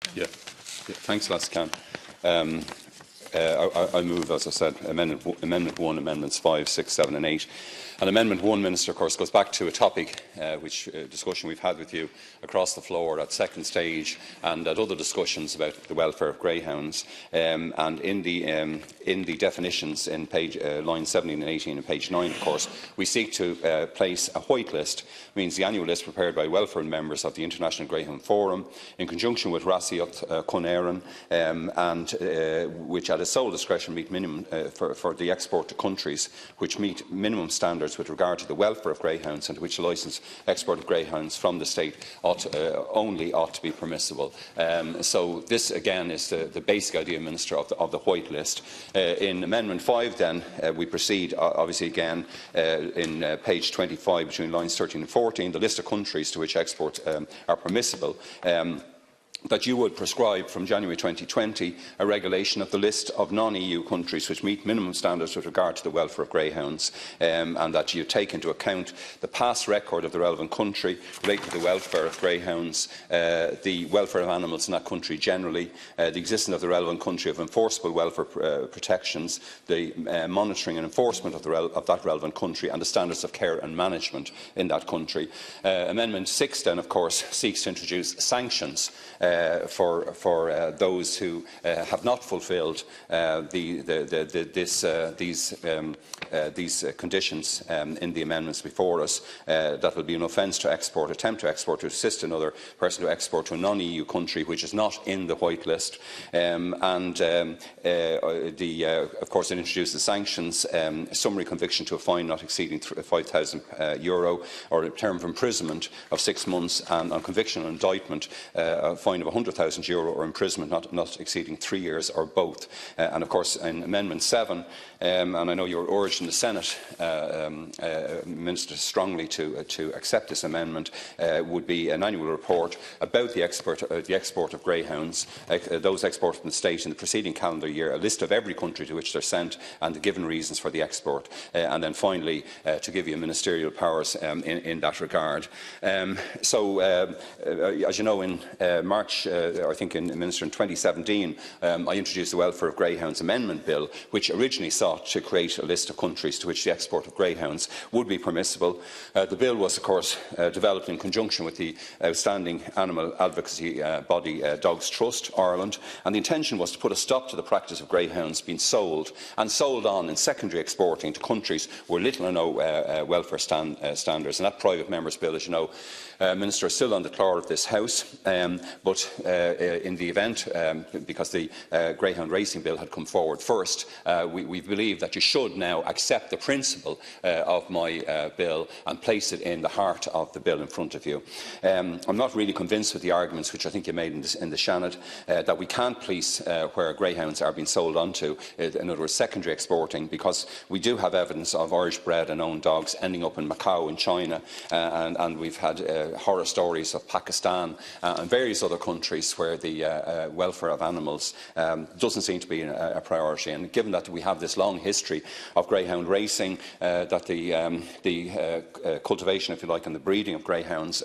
Thanks, Lascan. I move, as I said, Amendment 1, Amendments 5, 6, 7 and 8. And Amendment 1, Minister, of course, goes back to a topic discussion we've had with you across the floor at second stage and at other discussions about the welfare of greyhounds. And in the definitions in lines 17 and 18 and page 9, of course, we seek to place a white list, means the annual list prepared by welfare members of the International Greyhound Forum in conjunction with Rásaíocht Chun Éireann, and which at its sole discretion meet minimum for the export to countries which meet minimum standards with regard to the welfare of greyhounds, and to which the licensed export of greyhounds from the state only ought to be permissible. So this again is the basic idea, Minister, of the white list. In Amendment 5 then we proceed obviously again in page 25 between lines 13 and 14, the list of countries to which exports are permissible. That you would prescribe from January 2020 a regulation of the list of non-EU countries which meet minimum standards with regard to the welfare of greyhounds, and that you take into account the past record of the relevant country related to the welfare of greyhounds, the welfare of animals in that country generally, the existence of the relevant country of enforceable welfare protections, the monitoring and enforcement of that relevant country, and the standards of care and management in that country. Amendment 6 then, of course, seeks to introduce sanctions for those who have not fulfilled these conditions in the amendments before us. That will be an offence to export, attempt to export, to assist another person to export to a non-EU country which is not in the white list. Of course, it introduces sanctions, summary conviction to a fine not exceeding €5,000 or a term of imprisonment of 6 months, and on conviction and indictment, a fine of €100,000 or imprisonment not exceeding 3 years, or both. And of course, in Amendment 7, and I know you were urged in the Senate, Minister, strongly to accept this amendment, would be an annual report about the export of greyhounds, those exported from the state in the preceding calendar year, a list of every country to which they're sent and the given reasons for the export, and then finally to give you ministerial powers in that regard. As you know, in March, I think Minister, in 2017, I introduced the Welfare of Greyhounds Amendment Bill, which originally sought to create a list of countries to which the export of greyhounds would be permissible. The bill was, of course, developed in conjunction with the outstanding animal advocacy body Dogs Trust Ireland, and the intention was to put a stop to the practice of greyhounds being sold on in secondary exporting to countries where little or no welfare standards. And that private member's bill, as you know, Minister, is still on the floor of this House, but in the event, because the Greyhound Racing Bill had come forward first, we believe that you should now accept the principle of my bill and place it in the heart of the bill in front of you. I'm not really convinced with the arguments which I think you made in the Shannon, that we can't police where greyhounds are being sold onto, in other words, secondary exporting, because we do have evidence of Irish bred and owned dogs ending up in Macau in China, and we've had horror stories of Pakistan and various other countries where the welfare of animals doesn't seem to be a priority. And given that we have this long history of greyhound racing, that the cultivation, if you like, and the breeding of greyhounds,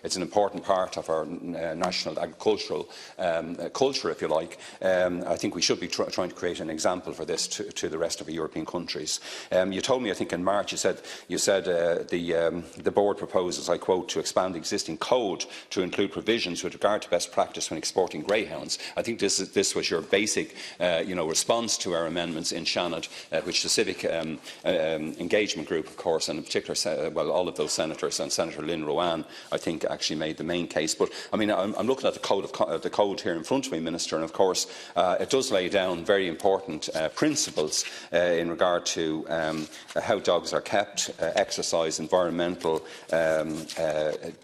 it's an important part of our national agricultural culture, if you like. I think we should be trying to create an example for this to the rest of the European countries. You told me, I think in March, you said the board proposes, I quote, to expand the existing code to include provisions with regard to best practice when exporting greyhounds. I think this was your basic response to our amendments in Shannon, which the Civic Engagement Group, of course, and in particular, all of those senators and Senator Lynn Rowan, I think, actually made the main case. But I mean, I'm looking at the code here in front of me, Minister, and of course, it does lay down very important principles in regard to how dogs are kept, exercise, environmental,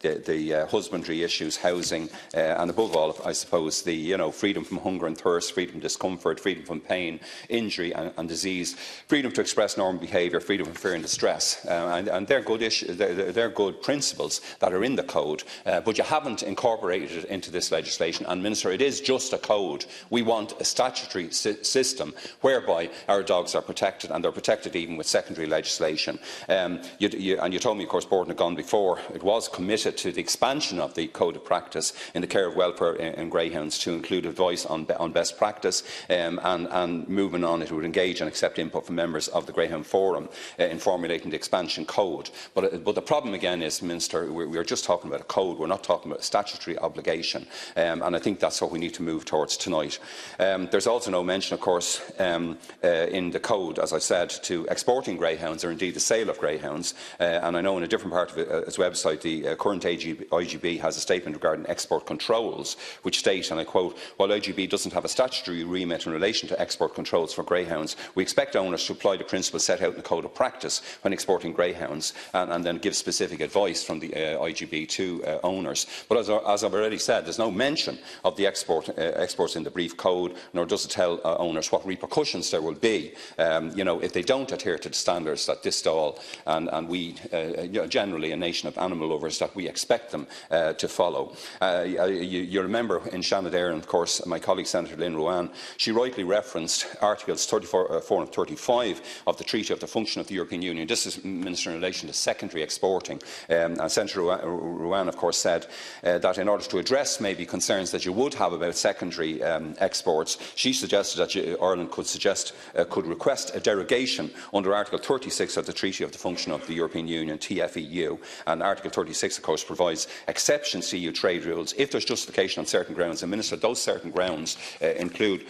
the husbandry issues, housing, and above all, I suppose, the freedom from hunger and thirst, freedom from discomfort, freedom from pain, injury and disease, freedom to express normal behaviour, freedom from fear and distress, and they're good issues. They're good principles that are in the code, but you haven't incorporated it into this legislation. And Minister, it is just a code. We want a statutory system whereby our dogs are protected, and they're protected even with secondary legislation. You told me, of course, Borden had gone before. It was committed committed to the expansion of the Code of Practice in the care of welfare in greyhounds to include advice on best practice, and moving on, it would engage and accept input from members of the Greyhound Forum in formulating the expansion code. But the problem again is, Minister, we are just talking about a code. We're not talking about a statutory obligation, and I think that's what we need to move towards tonight. There's also no mention, of course, in the code, as I said, to exporting greyhounds or indeed the sale of greyhounds. And I know in a different part of its website, the current IGB has a statement regarding export controls, which state, and I quote, "While IGB doesn't have a statutory remit in relation to export controls for greyhounds, we expect owners to apply the principles set out in the Code of Practice when exporting greyhounds," and then give specific advice from the IGB to owners. But as I've already said, there's no mention of the exports in the brief code, nor does it tell owners what repercussions there will be, if they don't adhere to the standards that this Dáil and we, generally a nation of animal lovers, that we expect them to follow. You remember in Dáil Éireann, of course, my colleague Senator Lynn Ruane, she rightly referenced Articles 34 and 35 of the Treaty of the Function of the European Union. This is, Minister, in relation to secondary exporting. And Senator Ruane, of course, said that in order to address maybe concerns that you would have about secondary exports, she suggested that Ireland could request a derogation under Article 36 of the Treaty of the Function of the European Union, TFEU. And Article 36, of course, provides exceptions to EU trade rules if there's justification on certain grounds. And, Minister, those certain grounds include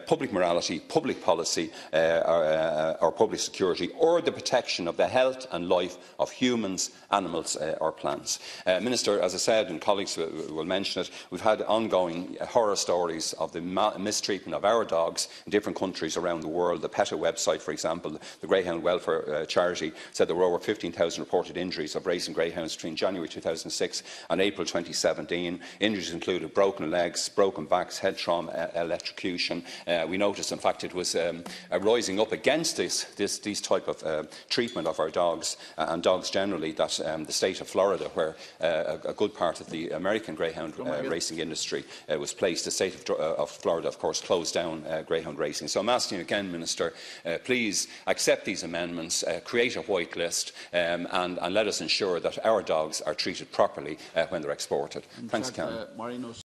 public morality, public policy or public security, or the protection of the health and life of humans, animals or plants. Minister, as I said, and colleagues will mention it, we've had ongoing horror stories of the mistreatment of our dogs in different countries around the world. The PETA website, for example, the Greyhound Welfare Charity, said there were over 15,000 reported injuries of racing greyhounds between January 2006 and April 2017. Injuries included broken legs, broken backs, head trauma, electrocution. We noticed, in fact, it was rising up against these type of treatment of our dogs and dogs generally, that the state of Florida, where a good part of the American greyhound racing industry was placed, the state of Florida, of course, closed down greyhound racing. So I'm asking you again, Minister, please accept these amendments, create a white list, and let us ensure that our dogs are treated properly when they're exported. Thanks, Cameron.